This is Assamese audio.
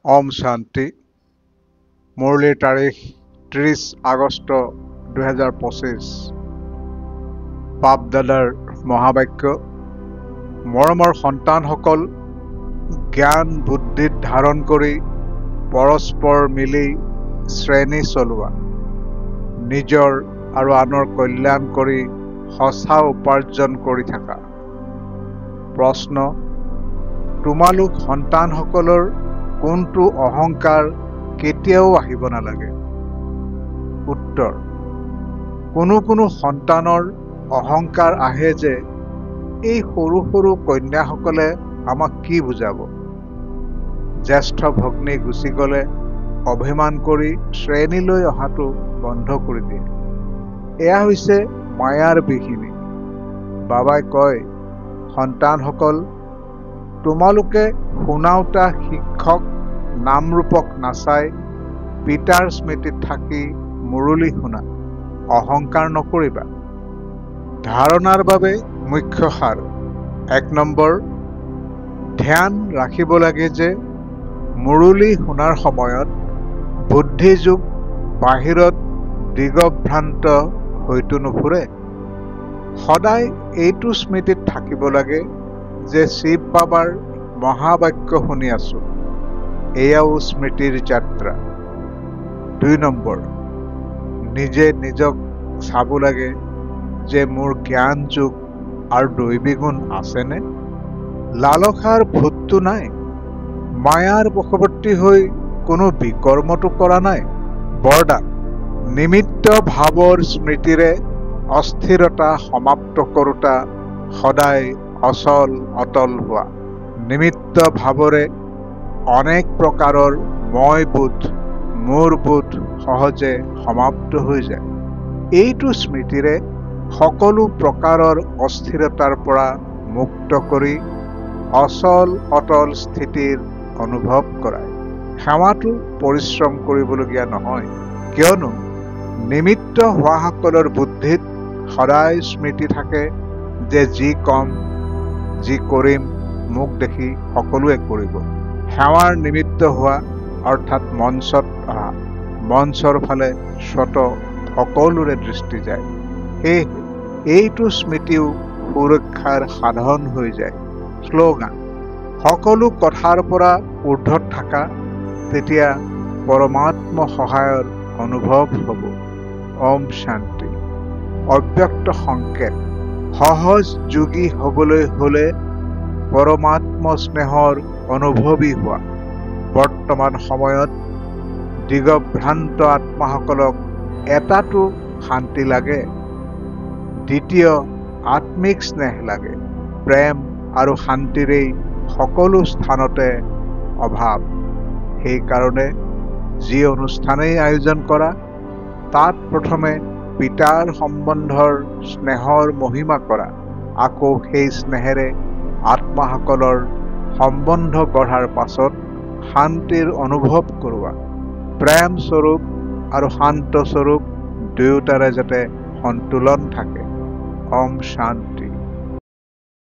ওম শান্তি। মুৰলীৰ তাৰিখ 30 আগস্ট 2025। বাপ-দাদাৰ মহাবাক্য। মৰমৰ সন্তানসকল, জ্ঞান বুদ্ধিত ধাৰণ কৰি পৰস্পৰ মিলি শ্ৰেণী চলোৱা, নিজৰ আৰু আনৰ কল্যাণ কৰি সঁচা উপাৰ্জন কৰি থাকা। প্ৰশ্ন: তোমালোক সন্তানসকলৰ কোনটো অহংকাৰ কেতিয়াও আহিব নালাগে? উত্তৰ: কোনো কোনো সন্তানৰ অহংকাৰ আহে যে এই সৰু সৰু কন্যাসকলে আমাক কি বুজাব। জ্যেষ্ঠ ভগ্নী গুচি গ'লে অভিমান কৰি শ্ৰেণীলৈ অহাটো বন্ধ কৰি দিয়ে। এয়া হৈছে মায়াৰ বিঘিনি। বাবাই কয়, সন্তানসকল, তোমালোকে শুনাওতা শিক্ষক নামৰূপক নাচাই পিতাৰ স্মৃতিত থাকি মুৰলী শুনা, অহংকাৰ নকৰিবা। ধাৰণাৰ বাবে মুখ্য সাৰ। 1 নম্বৰ, ধ্যান ৰাখিব লাগে যে মুৰলী শুনাৰ সময়ত বুদ্ধিযোগ বাহিৰত দিগভ্ৰান্ত হৈতো নুফুৰে। সদায় এইটো স্মৃতিত থাকিব লাগে যে শিৱ বাবাৰ মহাবাক্য শুনি আছো। এয়াও স্মৃতিৰ যাত্ৰা। 2 নম্বৰ, নিজে নিজক চাব লাগে যে মোৰ জ্ঞান যোগ আৰু দৈবী গুণ আছেনে? লালসাৰ ভূতটো নাই? মায়াৰ বশৱৰ্তী হৈ কোনো বিকৰ্মটো কৰা নাই? বৰদান: নিমিত্ত ভাৱৰ স্মৃতিৰে অস্থিৰতা সমাপ্ত কৰোতা সদায় অচল অটল হোৱা। নিমিত্ত ভাৱৰে অনেক প্ৰকাৰৰ মই বোধ মোৰ বোধ সহজে সমাপ্ত হৈ যায়। এইটো স্মৃতিৰে সকলো প্ৰকাৰৰ অস্থিৰতাৰ পৰা মুক্ত কৰি অচল অটল স্থিতিৰ অনুভৱ কৰায়। সেৱাটো পৰিশ্ৰম কৰিবলগীয়া নহয়, কিয়নো নিমিত্ত হোৱাসকলৰ বুদ্ধিত সদায় স্মৃতি থাকে যে যি কম যি কৰিম মোক দেখি সকলোৱে কৰিব। সেৱাৰ নিমিত্ত হোৱা অৰ্থাৎ মঞ্চত অহা, মঞ্চৰ ফালে স্বত সকলোৰে দৃষ্টি যায়। সেয়ে এইটো স্মৃতিও সুৰক্ষাৰ সাধন হৈ যায়। শ্লোগান: সকলো কথাৰ পৰা ঊৰ্ধত থাকা, তেতিয়া পৰমাত্ম সহায়ৰ অনুভৱ হ'ব। ওম শান্তি। অব্যক্ত সংকেত: সহজ যোগী হ'বলৈ হ'লে পৰমাত্ম স্নেহৰ অনুভৱী হোৱা। বৰ্তমান সময়ত দিগভ্ৰান্ত আত্মাসকলক এটাটো শান্তি লাগে, দ্বিতীয় আত্মিক স্নেহ লাগে। প্ৰেম আৰু শান্তিৰেই সকলো স্থানতে অভাৱ। সেইকাৰণে যি অনুষ্ঠানেই আয়োজন কৰা, তাত প্ৰথমে পিতাৰ সম্বন্ধৰ স্নেহৰ মহিমা কৰা, আকৌ সেই স্নেহেৰে আত্মাসকলৰ সম্বন্ধ গঢ়াৰ পাছত শান্তিৰ অনুভৱ কৰোৱা। প্ৰেম স্বৰূপ আৰু শান্ত স্বৰূপ দুয়োটাৰে যাতে সন্তুলন থাকে। ওম শান্তি।